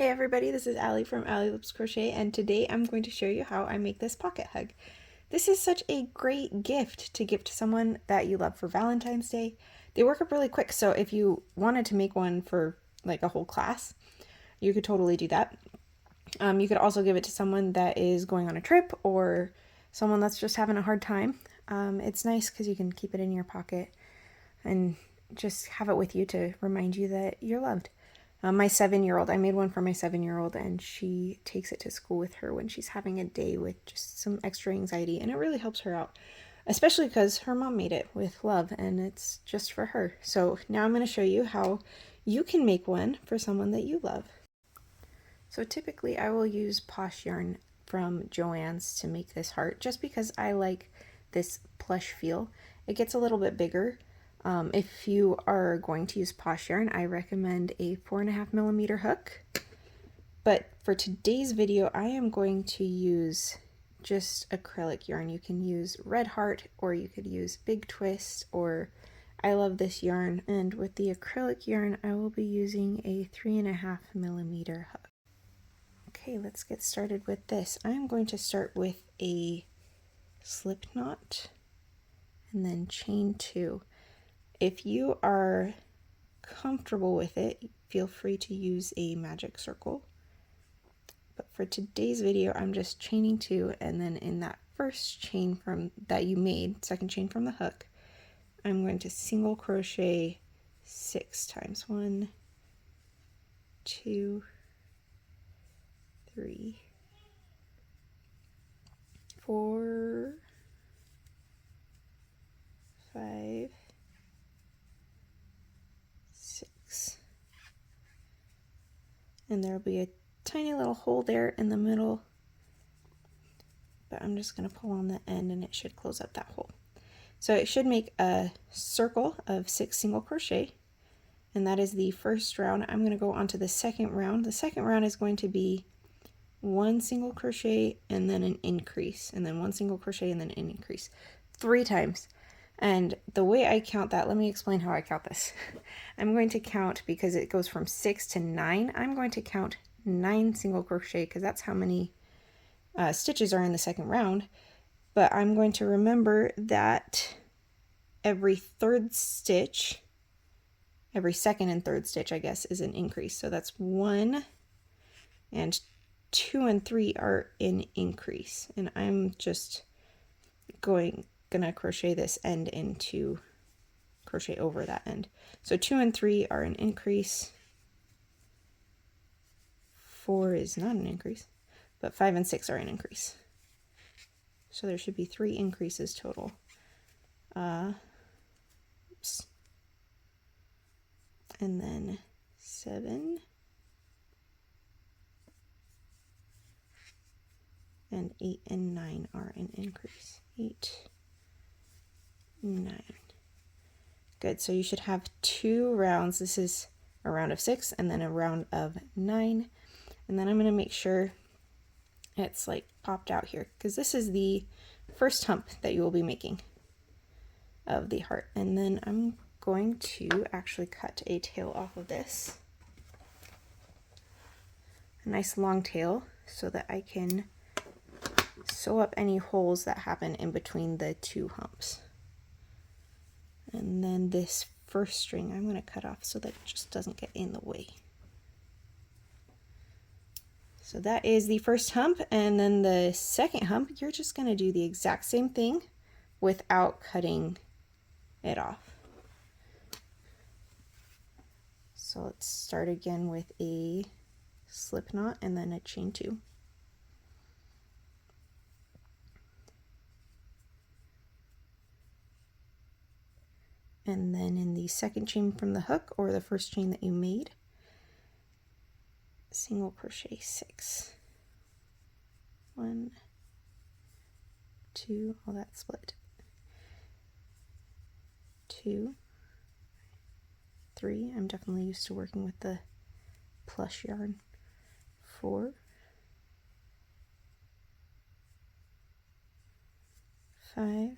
Hey everybody, this is Allie from Allie Lips Crochet, and today I'm going to show you how I make this pocket hug. This is such a great gift to give to someone that you love for Valentine's Day. They work up really quick, so if you wanted to make one for like a whole class, you could totally do that. You could also give it to someone that is going on a trip or someone that's just having a hard time. It's nice because you can keep it in your pocket and just have it with you to remind you that you're loved. My 7-year-old, I made one for my 7-year-old, and she takes it to school with her when she's having a day with just some extra anxiety, and it really helps her out, especially because her mom made it with love, and it's just for her. So now I'm going to show you how you can make one for someone that you love. So typically I will use Posh yarn from Joann's to make this heart, just because I like this plush feel. It gets a little bit bigger. If you are going to use Posh yarn, I recommend a 4.5mm hook. But for today's video, I am going to use just acrylic yarn. You can use Red Heart, or you could use Big Twist, or I love this yarn. And with the acrylic yarn, I will be using a 3.5mm hook. Okay, let's get started with this. I'm going to start with a slip knot and then chain 2. If you are comfortable with it, feel free to use a magic circle. But for today's video, I'm just chaining 2, and then in that first chain from that you made, second chain from the hook, I'm going to single crochet 6 times. 1, 2, 3, 4, 5, 6, and there'll be a tiny little hole there in the middle, but I'm just going to pull on the end and it should close up that hole. So it should make a circle of 6 single crochet, and that is the first round. I'm going to go on to the second round. The second round is going to be 1 single crochet and then an increase, and then 1 single crochet and then an increase 3 times. And the way I count that, let me explain how I count this. I'm going to count, because it goes from 6 to 9, I'm going to count 9 single crochet because that's how many stitches are in the second round. But I'm going to remember that every third stitch, every second and third stitch, I guess, is an increase. So that's 1, and 2 and 3 are an increase. And I'm just gonna crochet this end into crochet over that end. So 2 and 3 are an increase. 4 is not an increase, but 5 and 6 are an increase. So there should be 3 increases total. Oops. And then 7 and 8 and 9 are an increase. 8, 9. Good, so you should have 2 rounds. This is a round of 6 and then a round of 9. And then I'm going to make sure it's like popped out here, because this is the first hump that you will be making of the heart. And then I'm going to actually cut a tail off of this. A nice long tail, so that I can sew up any holes that happen in between the 2 humps. And then this first string I'm going to cut off so that it just doesn't get in the way. So that is the first hump, and then the second hump, you're just going to do the exact same thing without cutting it off. So let's start again with a slip knot and then a chain 2. And then in the second chain from the hook, or the first chain that you made, single crochet 6. 1, 2, oh, that split. 2, 3, I'm definitely used to working with the plush yarn. 4, 5,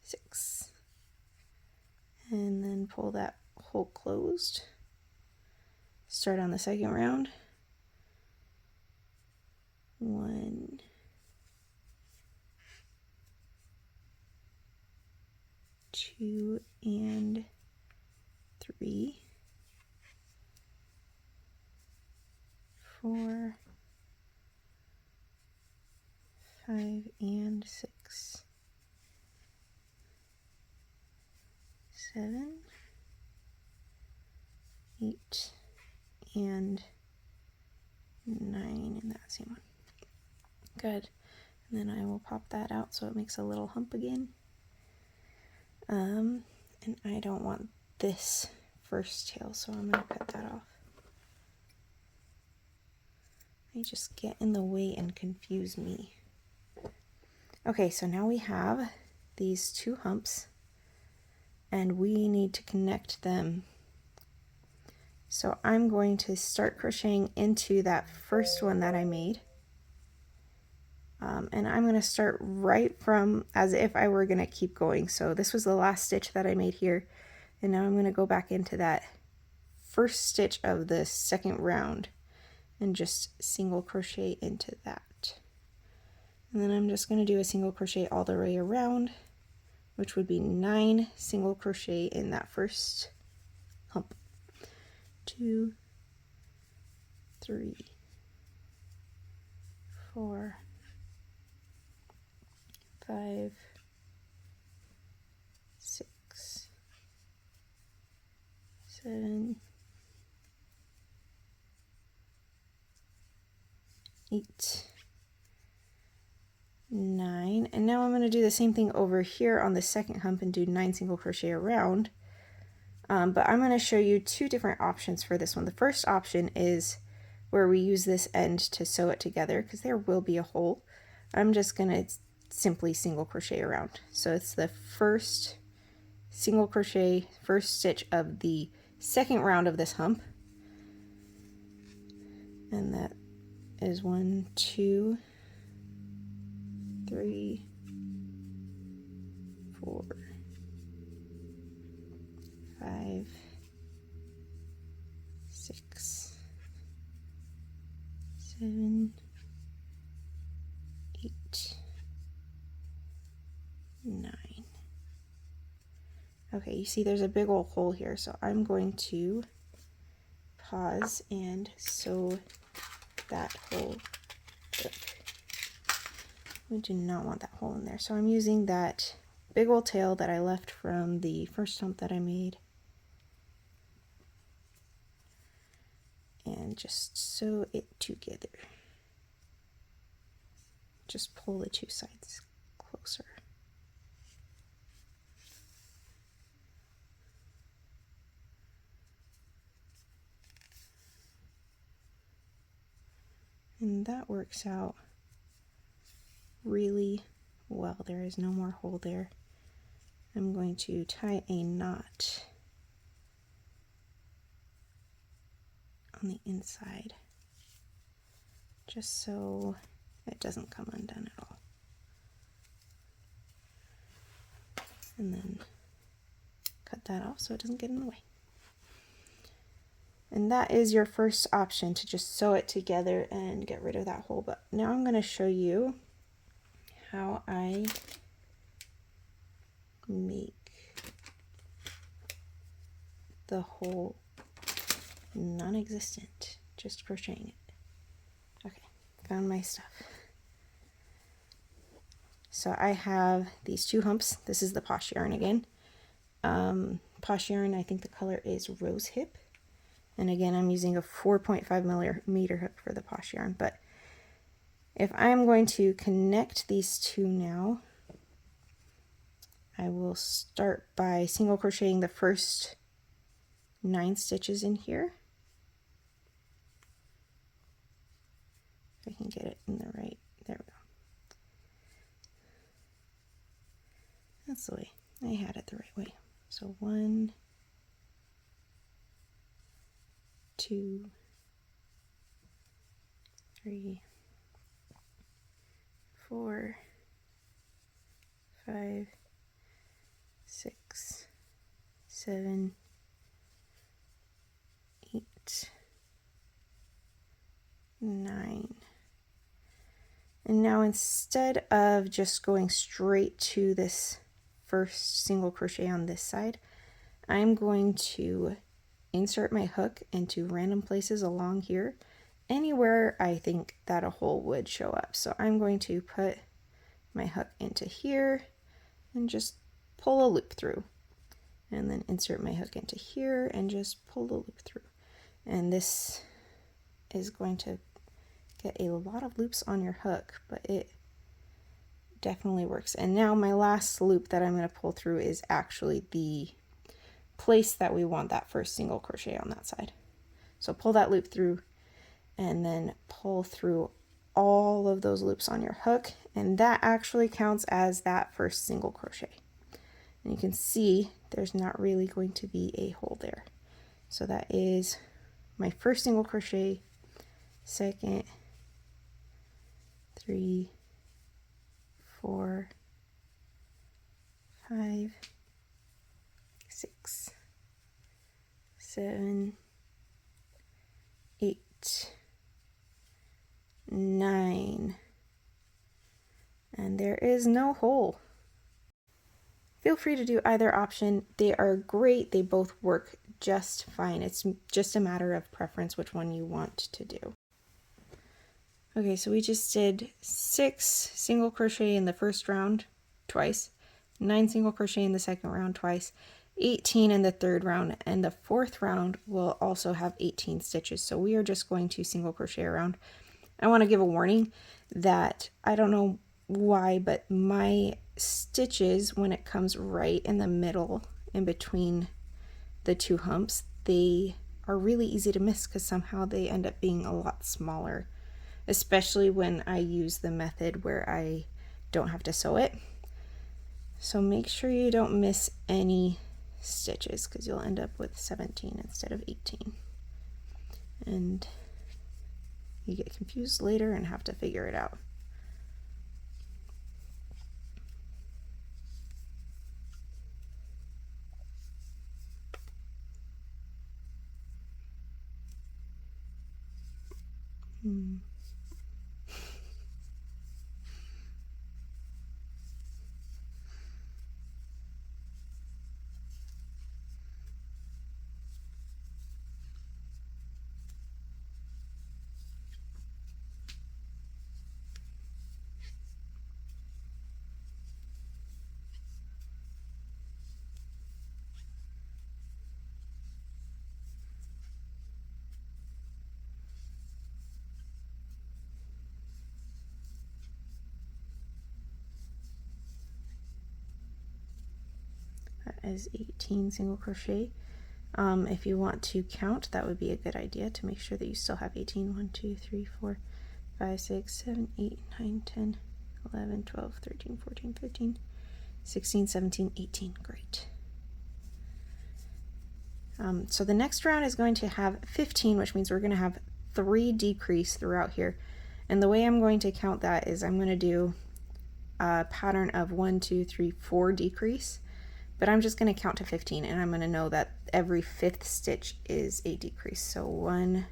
6, and then pull that hole closed. start on the second round. 1, 2, and 3, 4, 5, and 6, 7, 8, and 9 in that same one. Good. And then I will pop that out so it makes a little hump again. And I don't want this first tail, so I'm going to cut that off. They just get in the way and confuse me. Okay, so now we have these 2 humps, and we need to connect them. So I'm going to start crocheting into that first one that I made. And I'm going to start right from as if I were going to keep going. So this was the last stitch that I made here, and now I'm going to go back into that first stitch of the second round and just single crochet into that. And then I'm just going to do a single crochet all the way around, which would be 9 single crochet in that first hump. 2, 3, 4, 5, 6, 7, 8, 9, and now I'm going to do the same thing over here on the second hump and do 9 single crochet around. But I'm going to show you 2 different options for this one. The first option is where we use this end to sew it together because there will be a hole. I'm just going to simply single crochet around. So it's the first single crochet, first stitch of the second round of this hump. And that is 1, 2, 3, 4, 5, 6, 7, 8, 9. Okay, you see there's a big old hole here, so I'm going to pause and sew that hole up. We do not want that hole in there, so I'm using that big old tail that I left from the first hump that I made and just sew it together. Just pull the 2 sides closer. And that works out really well. There is no more hole there. I'm going to tie a knot on the inside just so it doesn't come undone at all. And then cut that off so it doesn't get in the way. And that is your first option, to just sew it together and get rid of that hole. But now I'm going to show you how I make the hole non-existent, just crocheting it. Okay, found my stuff. So I have these 2 humps. This is the Posh yarn again. Posh yarn, I think the color is Rose Hip. And again, I'm using a 4.5 millimeter hook for the Posh yarn. But if I'm going to connect these 2 now, I will start by single crocheting the first 9 stitches in here. If I can get it in the right, there we go. That's the way. I had it the right way. So 1, 2, 3, 4, 5, 6, 7, 8, 9. And now instead of just going straight to this first single crochet on this side, I'm going to insert my hook into random places along here, anywhere I think that a hole would show up. So I'm going to put my hook into here and just pull a loop through, and then insert my hook into here and just pull the loop through. And this is going to get a lot of loops on your hook, but it definitely works. And now my last loop that I'm going to pull through is actually the place that we want that first single crochet on that side. So pull that loop through and then pull through all of those loops on your hook, and that actually counts as that first single crochet. And you can see there's not really going to be a hole there. So that is my first single crochet, second, 3, 4, 5, 6, 7, 8, 9, and there is no hole. Feel free to do either option. They are great. They both work just fine. It's just a matter of preference which one you want to do. Okay, so we just did 6 single crochet in the first round twice, 9 single crochet in the second round twice, 18 in the third round, and the fourth round will also have 18 stitches. So we are just going to single crochet around. I want to give a warning that I don't know why, but my stitches, when it comes right in the middle in between the two humps, they are really easy to miss because somehow they end up being a lot smaller, especially when I use the method where I don't have to sew it. So make sure you don't miss any stitches because you'll end up with 17 instead of 18. And you get confused later and have to figure it out. That is 18 single crochet. If you want to count, that would be a good idea to make sure that you still have 18. 1, 2, 3, 4, 5, 6, 7, 8, 9, 10, 11, 12, 13, 14, 15, 16, 17, 18. Great. So the next round is going to have 15, which means we're going to have 3 decrease throughout here. And the way I'm going to count that is I'm going to do a pattern of 1, 2, 3, 4 decrease. But I'm just going to count to 15, and I'm going to know that every 5th stitch is a decrease. So 1,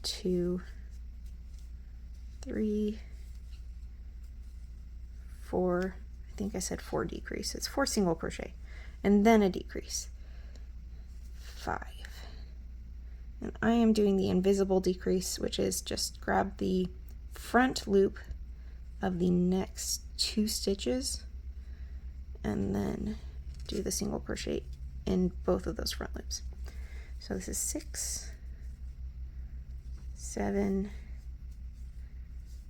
2, 3, 4, I think I said 4 decrease. It's 4 single crochet, and then a decrease. 5. And I am doing the invisible decrease, which is just grab the front loop of the next 2 stitches and then do the single crochet in both of those front loops. So this is 6, 7,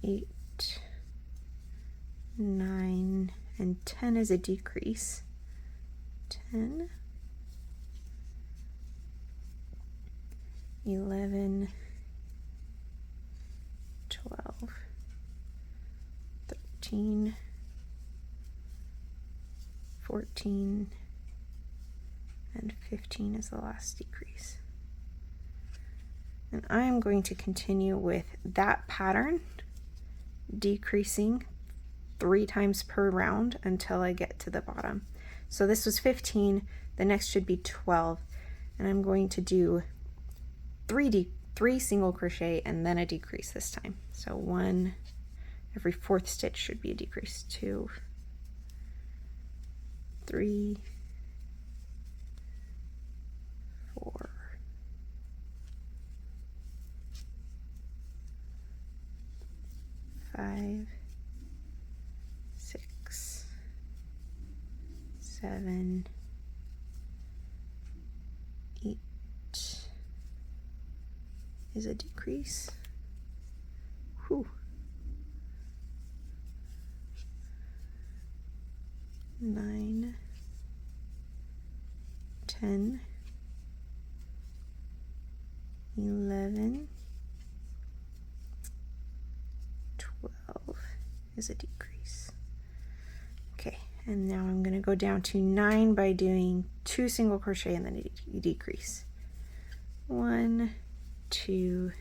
8, 9, and 10 is a decrease. 10, 11, 12, 13, 14, and 15 is the last decrease. And I am going to continue with that pattern, decreasing 3 times per round until I get to the bottom. So this was 15, the next should be 12, and I'm going to do 3 3 single crochet and then a decrease this time. So 1, every 4th stitch should be a decrease. 2, 3, 4, 5, 6, 7, 8 is a decrease. Whew. 9, 10, 11, 12 is a decrease. Okay, and now I'm going to go down to 9 by doing 2 single crochet and then a decrease. 1, 2,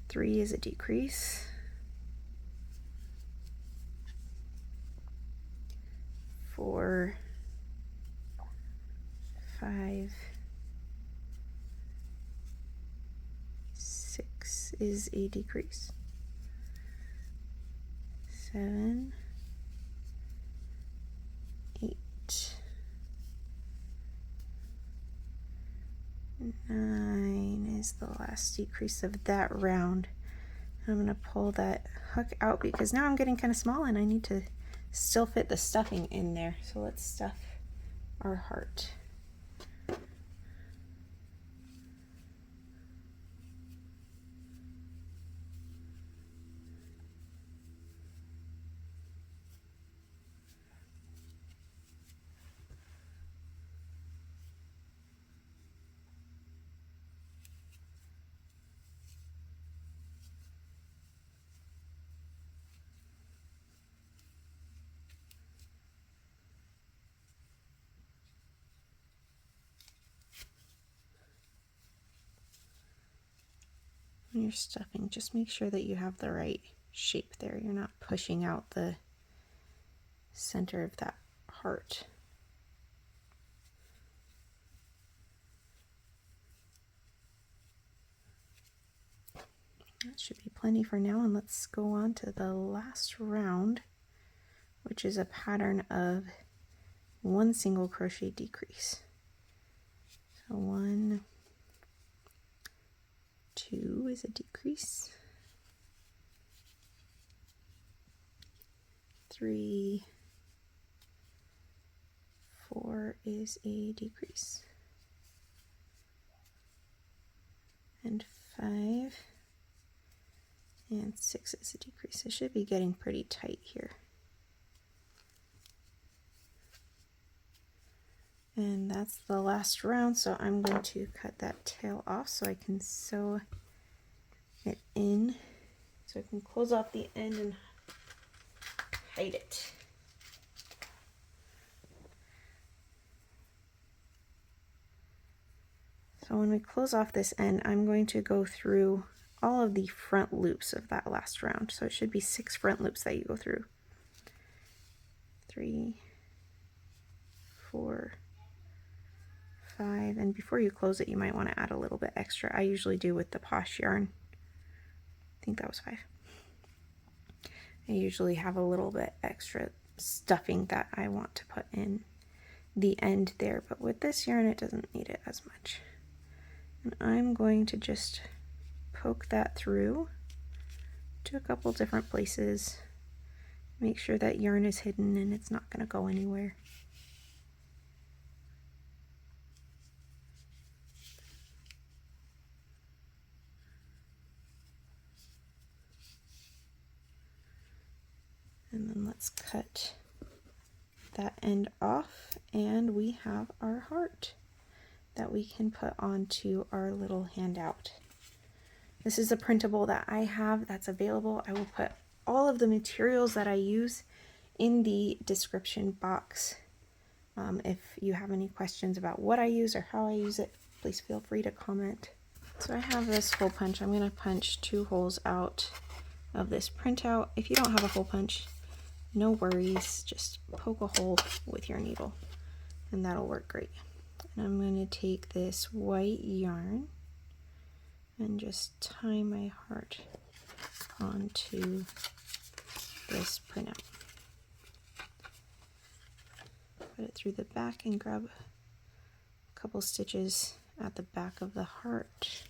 3 is a decrease. 4, 5, 6 is a decrease. 7, 8, 9 is the last decrease of that round. I'm going to pull that hook out because now I'm getting kind of small and I need to still fit the stuffing in there. So let's stuff our heart. When you're stuffing, just make sure that you have the right shape there. You're not pushing out the center of that heart. That should be plenty for now, and let's go on to the last round, which is a pattern of 1 single crochet decrease. So 1, 2 is a decrease. 3, 4 is a decrease. And 5 and 6 is a decrease. It should be getting pretty tight here. And that's the last round, so I'm going to cut that tail off so I can sew it in, so I can close off the end and hide it. So when we close off this end, I'm going to go through all of the front loops of that last round. So it should be 6 front loops that you go through. 3, 4, 5, and before you close it, you might want to add a little bit extra. I usually do with the Posh yarn. I think that was 5. I usually have a little bit extra stuffing that I want to put in the end there, but with this yarn it doesn't need it as much. And I'm going to just poke that through to a couple different places. Make sure that yarn is hidden and it's not going to go anywhere. And then let's cut that end off, and we have our heart that we can put onto our little handout. This is a printable that I have that's available. I will put all of the materials that I use in the description box. If you have any questions about what I use or how I use it, please feel free to comment. So I have this hole punch. I'm going to punch 2 holes out of this printout. If you don't have a hole punch, no worries, just poke a hole with your needle and that'll work great. And I'm going to take this white yarn and just tie my heart onto this printout. Put it through the back and grab a couple stitches at the back of the heart.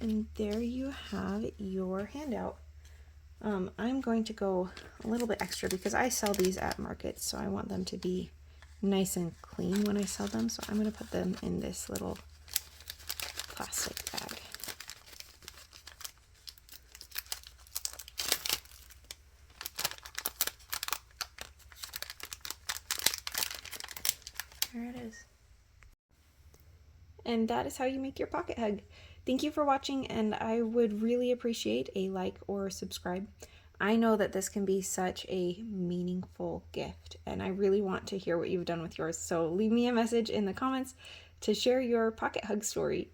And there you have your handout. I'm going to go a little bit extra because I sell these at markets, so I want them to be nice and clean when I sell them. So I'm going to put them in this little plastic bag. There it is. And that is how you make your pocket hug. Thank you for watching, and I would really appreciate a like or subscribe. I know that this can be such a meaningful gift, and I really want to hear what you've done with yours. So leave me a message in the comments to share your pocket hug story.